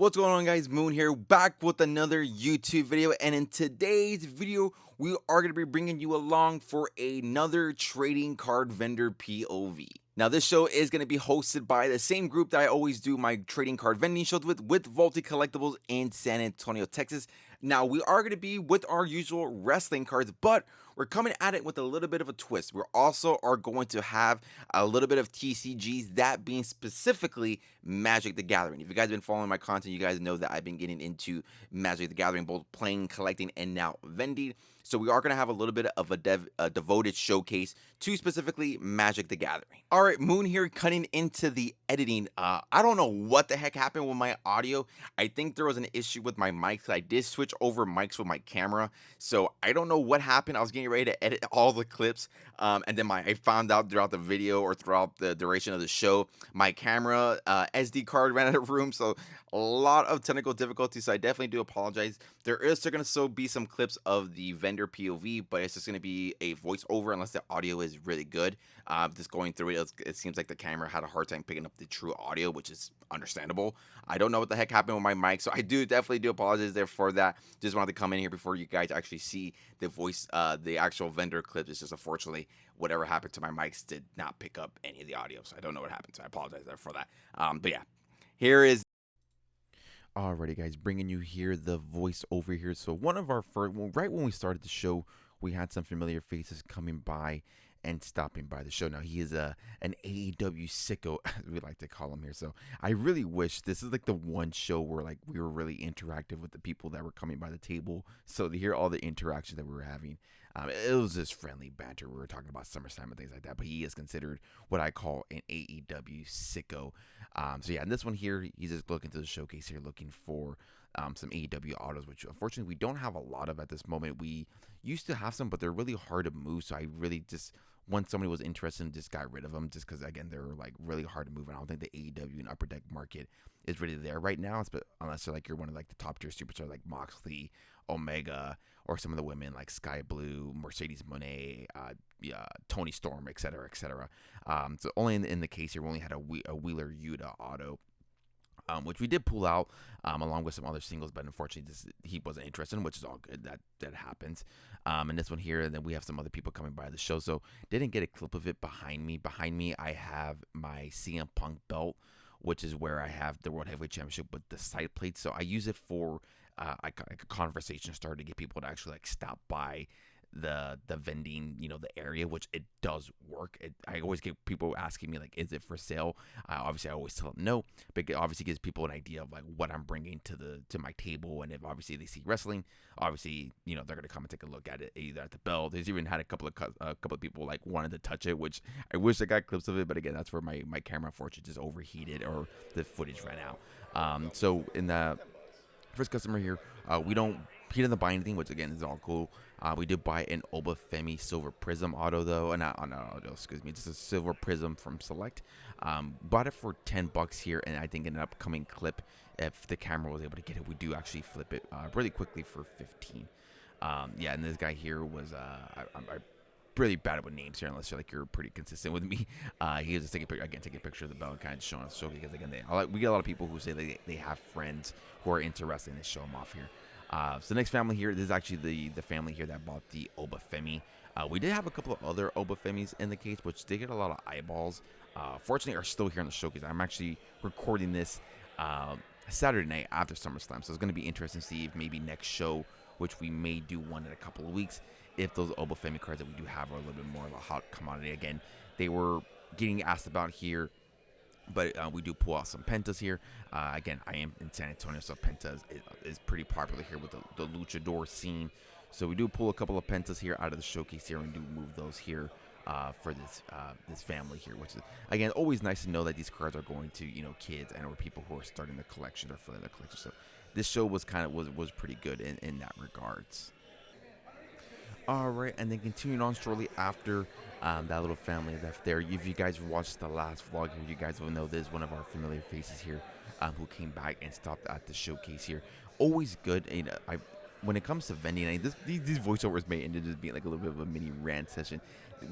What's going on, guys? Moon here, back with another YouTube video, and in today's video we are going to be bringing you along for another trading card vendor POV. Now, this show is going to be hosted by the same group that I always do my trading card vending shows with Vaulty Collectibles in San Antonio, Texas. Now, we are going to be with our usual wrestling cards, but we're coming at it with a little bit of a twist. We also are going to have a little bit of TCGs, that being specifically Magic the Gathering. If you guys have been following my content, you guys know that I've been getting into Magic the Gathering, both playing, collecting, and now vending. So we are going to have a little bit of a devoted showcase to specifically Magic the Gathering. All right, Moon here, cutting into the editing. I don't know what the heck happened with my audio. I think there was an issue with my mics. I did switch over mics with my camera, so I don't know what happened. I was getting ready to edit all the clips, and then I found out throughout the video or throughout the duration of the show, my camera SD card ran out of room. So a lot of technical difficulties. So I definitely do apologize. There is still going to still be some clips of the vendor POV, but it's just going to be a voiceover unless the audio is really good. Just going through it, it seems like the camera had a hard time picking up the true audio, which is understandable. I don't know what the heck happened with my mic, so I definitely do apologize there for that. Just wanted to come in here before you guys actually see the voice, the actual vendor clips. It's just unfortunately whatever happened to my mics did not pick up any of the audio, so I don't know what happened. So I apologize there for that. But yeah, here is. Alrighty, guys, bringing you here the voice over here. So one of our first, right when we started the show, we had some familiar faces coming by and stopping by the show. Now he is an AEW sicko, as we like to call him here. So I really wish this is like the one show where like we were really interactive with the people that were coming by the table. So to hear all the interactions that we were having, it was just friendly banter. We were talking about SummerSlam and things like that. But he is considered what I call an AEW sicko. So yeah, and this one here, he's just looking to the showcase here, looking for some AEW autos, which unfortunately we don't have a lot of at this moment. We used to have some, but they're really hard to move. So I really just, once somebody was interested, just got rid of them, just because again they're like really hard to move. And I don't think the AEW and Upper Deck market is really there right now, unless they're like you're one of like the top tier superstars like Moxley, Omega, or some of the women like Sky Blue, Mercedes Moné, Tony Storm, etc., etc. So only in the case here, we only had a Wheeler Yuta auto, which we did pull out along with some other singles, but unfortunately he wasn't interested in, which is all good. That happens. And this one here, and then we have some other people coming by the show, so didn't get a clip of it behind me. Behind me, I have my CM Punk belt, which is where I have the World Heavyweight Championship with the side plate. So I use it for like a conversation starter to get people to actually like stop by the vending, the area, which it does work. I always get people asking me like, is it for sale? Obviously I always tell them no, but it obviously gives people an idea of like what I'm bringing to my table. And if obviously they see wrestling, obviously they're gonna come and take a look at it, either at the belt. There's even had a couple of people like wanted to touch it, which I wish I got clips of it, but again, that's where my camera unfortunately just overheated or the footage ran out. So in the first customer here, he doesn't buy anything, which again is all cool. We did buy an Obafemi Silver Prism auto though, not auto, excuse me, just a Silver Prism from Select. Bought it for $10 here, and I think in an upcoming clip, if the camera was able to get it, we do actually flip it really quickly for 15. Yeah, and this guy here was I'm really bad with names here, unless you're pretty consistent with me. He was just taking a picture of the belt and kind of showing us. Because again, we get a lot of people who say they have friends who are into wrestling and show them off here. So the next family here, this is actually the family here that bought the Obafemi. We did have a couple of other Obafemis in the case, which did get a lot of eyeballs. Fortunately, are still here in the showcase. I'm actually recording this Saturday night after SummerSlam, so it's going to be interesting to see if maybe next show, which we may do one in a couple of weeks, if those Obafemi cards that we do have are a little bit more of a hot commodity. Again, they were getting asked about here, but we do pull out some Pentas here. Again, I am in San Antonio, so Penta is pretty popular here with the luchador scene. So we do pull a couple of Pentas here out of the showcase here and do move those here for this family here, which is, again, always nice to know that these cards are going to kids and or people who are starting the collection or filling their collection. So this show was pretty good in that regards. All right, and then continuing on shortly after that little family left there. If you guys watched the last vlog here, you guys will know this is one of our familiar faces here who came back and stopped at the showcase here. Always good. When it comes to vending, these voiceovers may end up just being like a little bit of a mini rant session.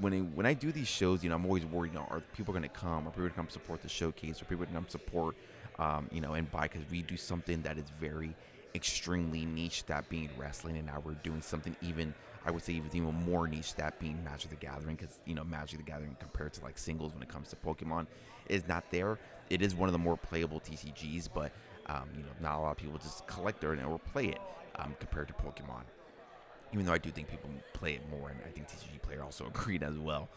When I do these shows, I'm always worried, are people going to come? Are people going to come support the showcase? Are people going to come support and buy, because we do something that is very extremely niche, that being wrestling, and now we're doing something even, I would say, even more niche, that being Magic the Gathering, because Magic the Gathering compared to like singles when it comes to Pokemon is not there. It is one of the more playable TCGs, but not a lot of people just collect it or play it compared to Pokemon, even though I do think people play it more, and I think TCG player also agreed as well.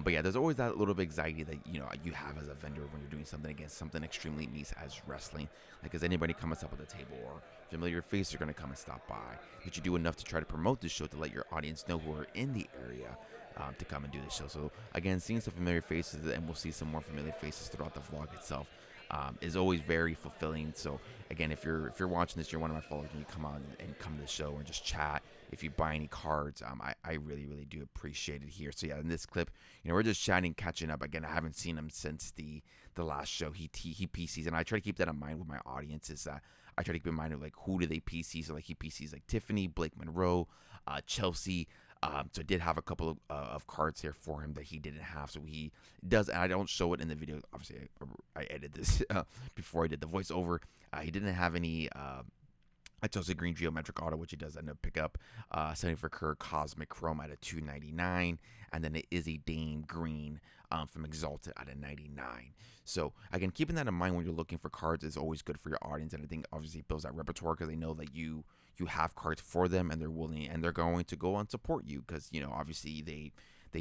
But yeah, there's always that little bit of anxiety that you have as a vendor when you're doing something against something extremely niche as wrestling. Like, is anybody coming up at the table, or familiar faces are going to come and stop by? Did you do enough to try to promote this show to let your audience know who are in the area to come and do this show? So again, seeing some familiar faces, and we'll see some more familiar faces throughout the vlog itself, is always very fulfilling. So again, if you're watching this, you're one of my followers, and you come on and come to the show and just chat. If you buy any cards, I really do appreciate it here. So yeah, in this clip, we're just chatting, catching up. Again, I haven't seen him since the last show. He PCs, and I try to keep that in mind with my audience. Is that I try to keep in mind of like, who do they PC? So like, he PCs like Tiffany, Blake Monroe, Chelsea. So I did have a couple of cards here for him that he didn't have. So he does, and I don't show it in the video. Obviously, I edited this before I did the voiceover. He didn't have any. I chose a green geometric auto, which he does end up pick up. 70 for Kerr Cosmic Chrome at a 299, and then it is a Dame green from Exalted at a 99. So again, keeping that in mind when you're looking for cards is always good for your audience, and I think obviously it builds that repertoire, because they know that you have cards for them, and they're willing, and they're going to go and support you, because obviously they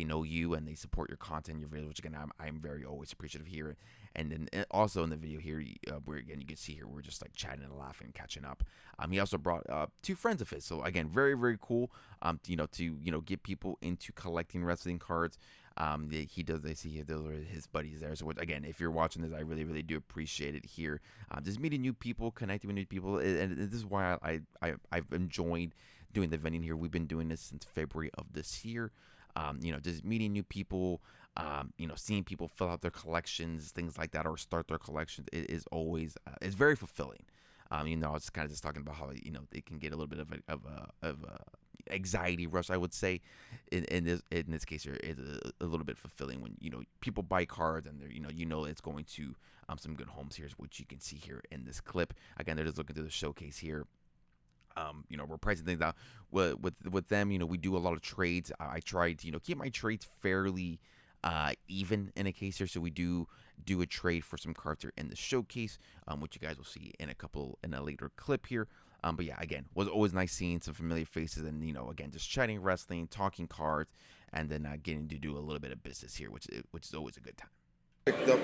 know you and they support your content, your videos, which again I'm very always appreciative here. And then also in the video here, where again you can see here we're just like chatting and laughing, catching up. He also brought two friends of his, so again very cool. To get people into collecting wrestling cards. He does. They see those are his buddies there. So again, if you're watching this, I really do appreciate it here. Just meeting new people, connecting with new people, and this is why I've enjoyed doing the vending here. We've been doing this since February of this year. Just meeting new people, seeing people fill out their collections, things like that, or start their collections, it is always, it's very fulfilling. I was kind of just talking about how, it can get a little bit of a anxiety rush, I would say. In this case here, it's a little bit fulfilling when, people buy cards, and they're, it's going to some good homes here, which you can see here in this clip. Again, they're just looking through the showcase here. We're pricing things out with them. We do a lot of trades. I try to, keep my trades fairly even in a case here. So we do a trade for some cards here in the showcase, which you guys will see in a later clip here. But yeah, again, was always nice seeing some familiar faces, and again, just chatting wrestling, talking cards, and then getting to do a little bit of business here, which is always a good time. Picked up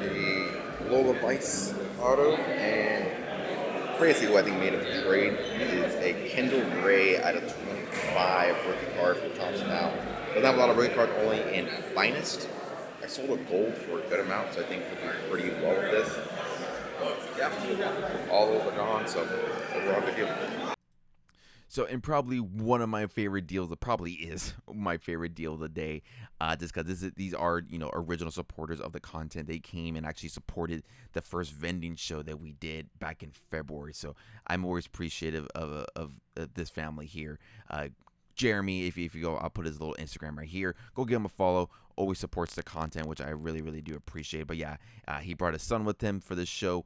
a Lola Vice auto, and Crazy, who I think made a trade, is a Kendall Gray at a 25 rookie card for Thompson now. Doesn't have a lot of rookie cards, only in Finest. I sold a gold for a good amount, so I think we'll do pretty well with this. Yeah, all over gone, so overall good deal. So, and probably one of my favorite deals, it probably is my favorite deal of the day, just because these are, original supporters of the content. They came and actually supported the first vending show that we did back in February. So I'm always appreciative of this family here. Jeremy, if you go, I'll put his little Instagram right here. Go give him a follow. Always supports the content, which I really do appreciate. But yeah, he brought his son with him for this show.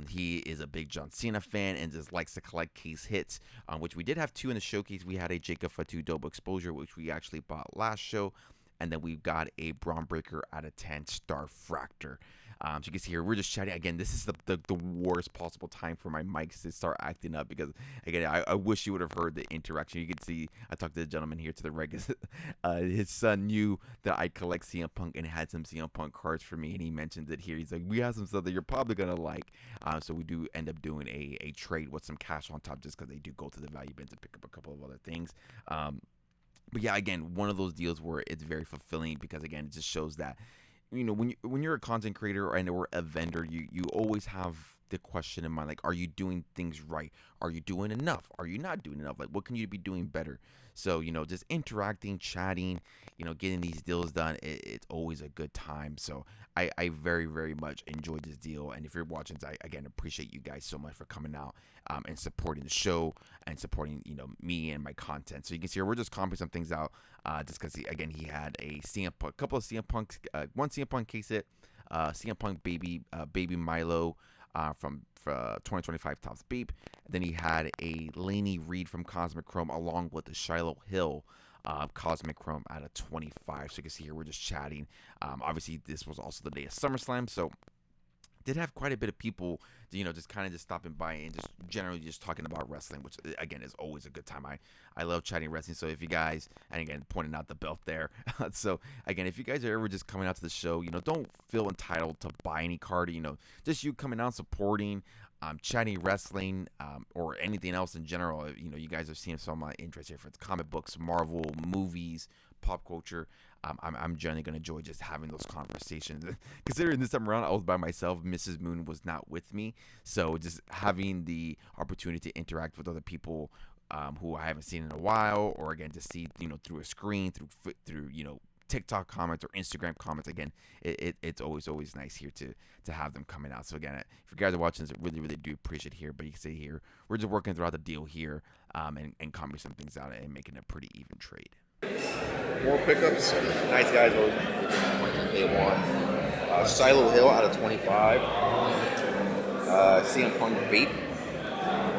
He is a big John Cena fan and just likes to collect case hits, which we did have two in the showcase. We had a Jacob Fatu Double Exposure, which we actually bought last show. And then we've got a Braun Breaker out of 10 Star Fractor. So you can see here, we're just chatting. Again, this is the worst possible time for my mics to start acting up, because, again, I wish you would have heard the interaction. You can see, I talked to the gentleman here to the right. His son knew that I collect CM Punk and had some CM Punk cards for me, and he mentioned it here. He's like, we have some stuff that you're probably going to like. So we do end up doing a trade with some cash on top, just because they do go to the value bins and pick up a couple of other things. But yeah, again, one of those deals where it's very fulfilling, because, again, it just shows that, when you're a content creator or a vendor, you always have the question in mind, like, are you doing things right? Are you doing enough? Are you not doing enough? Like, what can you be doing better? So, just interacting, chatting, getting these deals done, it's always a good time. So I very much enjoyed this deal. And if you're watching, I, again, appreciate you guys so much for coming out and supporting the show and supporting, me and my content. So you can see here, we're just comping some things out just because, again, he had a couple of CM Punks, one CM Punk case hit, CM Punk baby Milo, from 2025 Topps Beep. Then he had a Laney Reed from Cosmic Chrome along with the Shiloh Hill Cosmic Chrome out of 25. So you can see here we're just chatting. Obviously, this was also the day of SummerSlam, so did have quite a bit of people, just kind of just stopping by and just generally just talking about wrestling, which again is always a good time. I love chatting wrestling. So if you guys, and again pointing out the belt there, so again if you guys are ever just coming out to the show, don't feel entitled to buy any card. Just you coming out supporting, chatting wrestling, or anything else in general. You guys are seeing some of my interests here. If it's comic books, Marvel, movies, pop culture, I'm generally going to enjoy just having those conversations. Considering this time around I was by myself, Mrs. Moon was not with me, so just having the opportunity to interact with other people who I haven't seen in a while, or again to see through a screen, through TikTok comments or Instagram comments. Again, it's always nice here to have them coming out. So again, if you guys are watching this, I really do appreciate it here. But you can see here we're just working throughout the deal here, and coming some things out and making a pretty even trade. More pickups. Nice guys always from day one. Shiloh Hill out of 25. CM Punk Bape.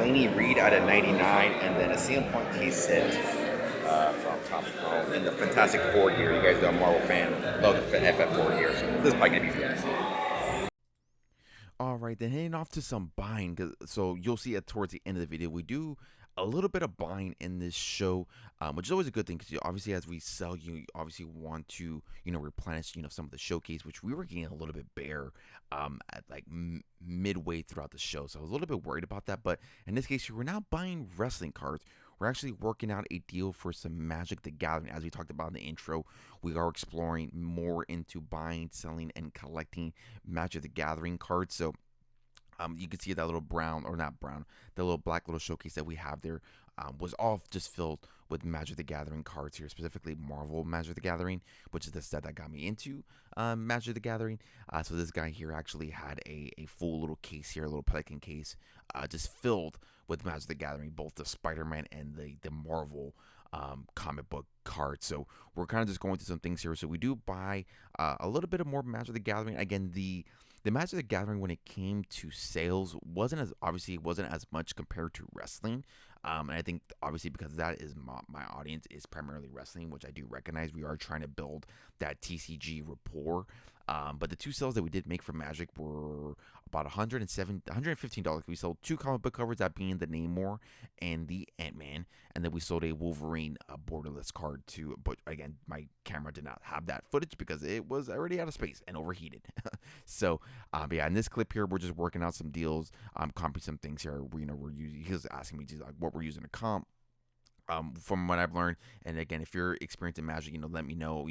Laney Reed out of 99. And then a CM Punk case set from Thomas Chrome. And the Fantastic Four gear. You guys know I'm a Marvel fan. Love the FF4 gear. So this is probably going to be for guys. All right, then heading off to some buying. So you'll see it towards the end of the video. We do a little bit of buying in this show, which is always a good thing, because obviously as we sell, you obviously want to replenish some of the showcase, which we were getting a little bit bare at like midway throughout the show. So I was a little bit worried about that. But in this case, we're not buying wrestling cards. We're actually working out a deal for some Magic the Gathering. As we talked about in the intro, we are exploring more into buying, selling, and collecting Magic the Gathering cards. So you can see that little brown, or not brown, the little black little showcase that we have there was all just filled with Magic the Gathering cards here, specifically Marvel Magic the Gathering, which is the set that got me into Magic the Gathering. So this guy here actually had a full little case here, a little Pelican case, just filled with Magic the Gathering, both the Spider-Man and the Marvel comic book cards. So we're kind of just going through some things here. So we do buy a little bit of more Magic the Gathering. Again, the Magic the Gathering, when it came to sales, wasn't as much compared to wrestling. And I think obviously because that is my audience is primarily wrestling, which I do recognize. We are trying to build that TCG rapport. But the two sales that we did make for Magic were about $115. We sold two comic book covers, that being the Namor and the Ant-Man, and then we sold a Wolverine borderless card too. But again, my camera did not have that footage because it was already out of space and overheated. So yeah, in this clip here, we're just working out some deals, comping some things here. We're using. He was asking me to like what we're using to comp. From what I've learned, and again, if you're experienced in Magic, let me know.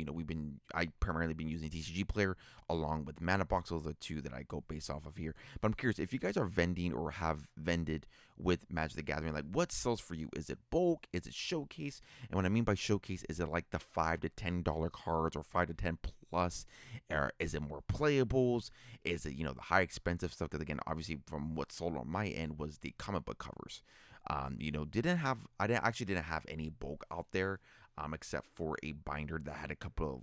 I primarily been using TCG Player along with Mana Box. Those are the two that I go based off of here. But I'm curious if you guys are vending or have vended with Magic the Gathering. Like, what sells for you? Is it bulk? Is it showcase? And what I mean by showcase, is it like the $5 to $10 cards, or 5 to 10 plus? Or is it more playables? Is it the high expensive stuff? Because again, obviously from what sold on my end was the comic book covers. I didn't have any bulk out there, except for a binder that had a couple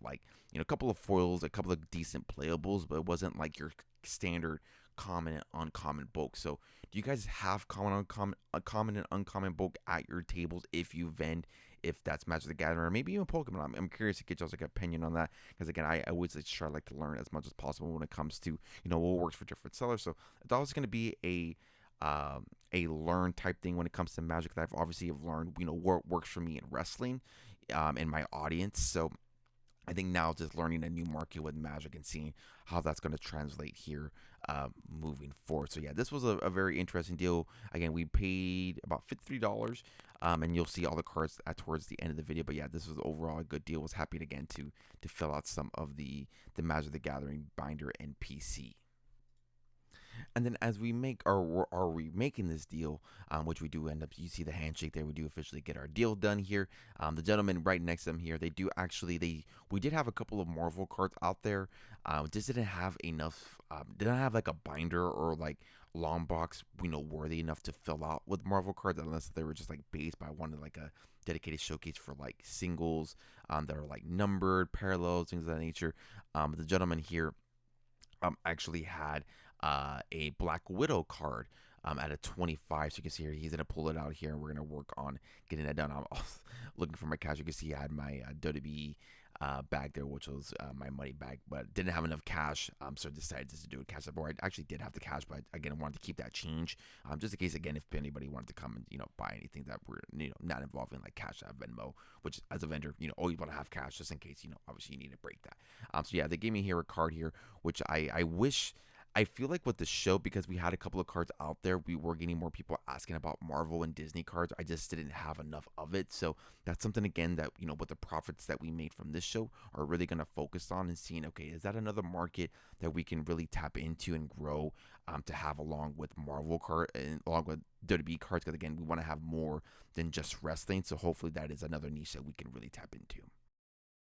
of foils, a couple of decent playables, but it wasn't like your standard common and uncommon bulk. So do you guys have common and uncommon bulk at your tables if you vend, if that's Magic the Gathering, or maybe even Pokemon? I'm curious to get y'all's opinion on that, because again, I always like to learn as much as possible when it comes to what works for different sellers. So it's always going to be a learn type thing when it comes to Magic. That I've obviously learned what works for me in wrestling, and my audience. So I think now just learning a new market with Magic and seeing how that's going to translate here moving forward. So yeah, this was a very interesting deal. Again, we paid about $53, and you'll see all the cards towards the end of the video. But yeah, this was overall a good deal. Was happy again to fill out some of the Magic the Gathering binder and PC. And then as we are we making this deal, which we do end up, you see the handshake there, we do officially get our deal done here. The gentleman right next to them here, we did have a couple of Marvel cards out there. Just didn't have enough, didn't have like a binder or like long box, worthy enough to fill out with Marvel cards, unless they were just like base. But I wanted like a dedicated showcase for like singles that are like numbered, parallels, things of that nature. The gentleman here actually had a Black Widow card at a 25. So you can see here, he's going to pull it out here, and we're going to work on getting that done. I'm looking for my cash. You can see I had my WWE bag there, which was my money bag, but didn't have enough cash, so I decided just to do a cash up. Or I actually did have the cash, but again, I wanted to keep that change, just in case, again, if anybody wanted to come and buy anything that were not involving like Cash App, Venmo, which as a vendor, always want to have cash just in case, obviously you need to break that. So yeah, they gave me here a card here, which I wish. I feel like with the show, because we had a couple of cards out there, we were getting more people asking about Marvel and Disney cards. I just didn't have enough of it. So that's something, again, that, with the profits that we made from this show are really going to focus on and seeing, okay, is that another market that we can really tap into and grow to have along with Marvel card and along with WWE cards? Because, again, we want to have more than just wrestling. So hopefully that is another niche that we can really tap into.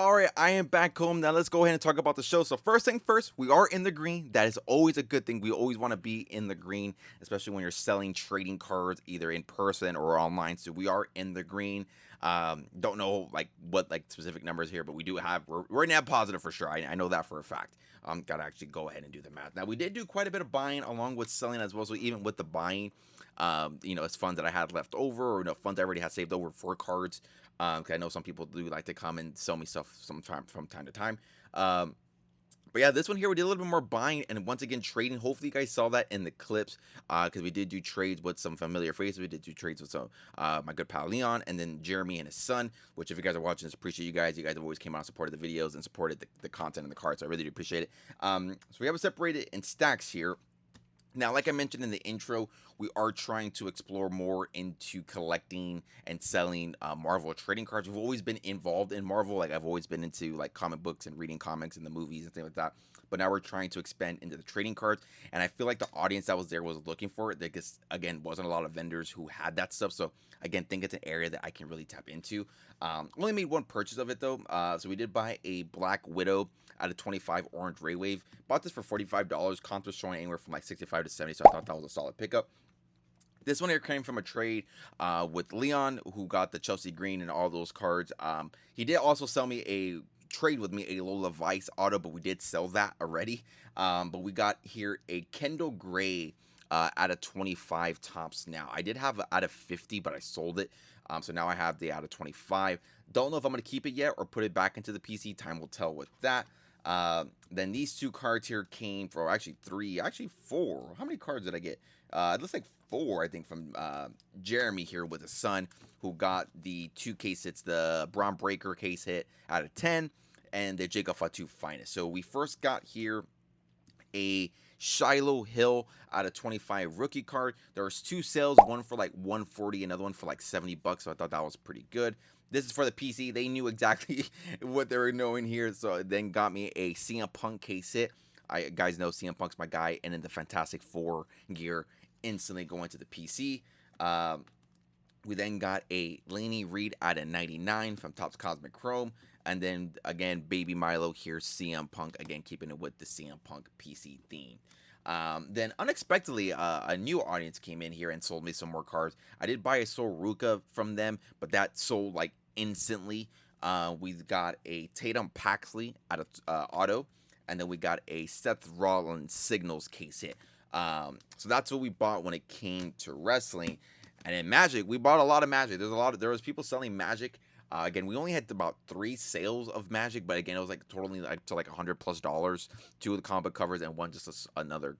All right, I am back home. Now let's go ahead and talk about the show. So first thing first, we are in the green. That is always a good thing. We always want to be in the green, especially when you're selling trading cards either in person or online. So we are in the green. Don't know what specific numbers here, but we do have we're net positive for sure. I know that for a fact. Gotta actually go ahead and do the math. Now we did do quite a bit of buying along with selling as well. So even with the buying, it's funds that I had left over, or funds I already had saved over for cards. Cause I know some people do like to come and sell me stuff from time to time. But yeah, this one here we did a little bit more buying and once again trading. Hopefully you guys saw that in the clips, because we did do trades with some familiar faces. We did do trades with some my good pal Leon, and then Jeremy and his son. Which, if you guys are watching this, appreciate you guys. You guys have always came out and supported the videos and supported the content and the cards. So I really do appreciate it. So we have it separated in stacks here. Now, like I mentioned in the intro, we are trying to explore more into collecting and selling Marvel trading cards. We've always been involved in Marvel. I've always been into comic books and reading comics and the movies and things like that. But now we're trying to expand into the trading cards. And I feel like the audience that was there was looking for it. Because, again, wasn't a lot of vendors who had that stuff. So, again, think it's an area that I can really tap into. Only made one purchase of it, though. So we did buy a Black Widow out of 25 orange Ray Wave. Bought this for $45. Comp was showing anywhere from 65 to 70, so I thought that was a solid pickup. This one here came from a trade with Leon, who got the Chelsea Green and all those cards. He did also sell me a trade with me, a Lola Vice auto, but we did sell that already. But we got here a Kendall Gray out of 25 tops now. I did have out of 50, but I sold it. So now I have the out of 25. Don't know if I'm going to keep it yet or put it back into the PC. Time will tell with that. Then these two cards here came for actually four. How many cards did I get? It looks like 4, I think, from Jeremy here with his son, who got the 2 case hits, the Braun Breaker case hit out of 10, and the Jacob Fatu finest. So we first got here a Shiloh Hill out of 25 rookie card. There was 2 sales, one for 140, another one for $70. So I thought that was pretty good. This is for the PC. They knew exactly what they were knowing here. So it then got me a CM Punk case hit. Guys know CM Punk's my guy. And then the Fantastic Four gear instantly going to the PC. We then got a Laney Reed out of 99 from Topps Cosmic Chrome. And then, again, Baby Milo here, CM Punk, again, keeping it with the CM Punk PC theme. Then, unexpectedly, a new audience came in here and sold me some more cards. I did buy a Sol Ruka from them, but that sold, instantly. We've got a Tatum Paxley out of auto. And then we got a Seth Rollins Signals case hit. So that's what we bought when it came to wrestling. And in Magic, we bought a lot of Magic. There was people selling Magic. Again, we only had about 3 sales of Magic, but again, it was totally to $100+, 2 of the comic book covers and one just another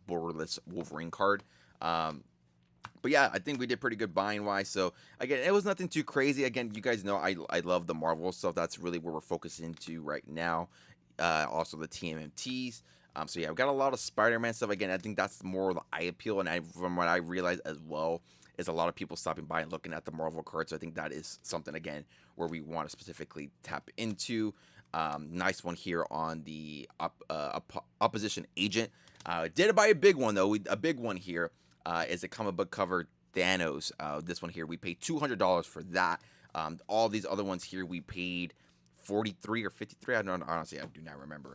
borderless Wolverine card. But yeah, I think we did pretty good buying wise. So again, it was nothing too crazy. Again, you guys know I love the Marvel stuff. That's really where we're focusing into right now. Also the TMNTs. So yeah, we got a lot of Spider-Man stuff. Again, I think that's more of the eye appeal, and from what I realized as well, is a lot of people stopping by and looking at the Marvel cards. So I think that is something, again, where we want to specifically tap into. Nice one here on the opposition agent. Did buy a big one, though. A big one here is a comic book cover Thanos. This one here, we paid $200 for that. All these other ones here, we paid 43 or 53. Honestly, I do not remember.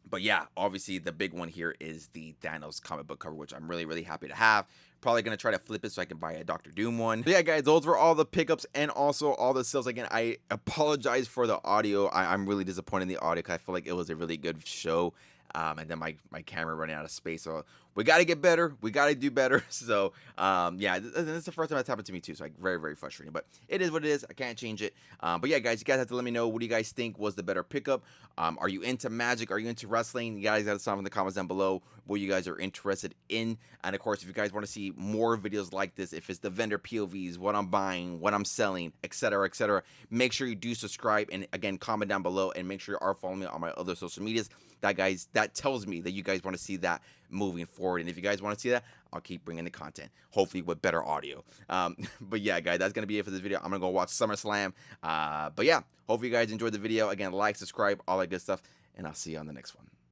But yeah, obviously the big one here is the Thanos comic book cover, which I'm really, really happy to have. Probably going to try to flip it so I can buy a Doctor Doom one. But yeah, guys, those were all the pickups and also all the sales. Again, I apologize for the audio. I'm really disappointed in the audio because I feel like it was a really good show. and then my camera running out of space. So we got to get better. We got to do better. So yeah, this is the first time that's happened to me too. So like very frustrating, but it is what it is. I can't change it. But yeah, guys, you guys have to let me know, what do you guys think was the better pickup? Are you into Magic? Are you into wrestling? You guys got to stop in the comments down below what you guys are interested in. And of course, if you guys want to see more videos like this, if it's the vendor POVs, what I'm buying, what I'm selling, etc., make sure you do subscribe, and again, comment down below, and make sure you are following me on my other social medias. That tells me that you guys want to see that moving forward. And if you guys want to see that, I'll keep bringing the content, hopefully with better audio. But yeah, guys, that's gonna be it for this video. I'm gonna go watch SummerSlam. But yeah, hopefully you guys enjoyed the video. Again, like, subscribe, all that good stuff, and I'll see you on the next one.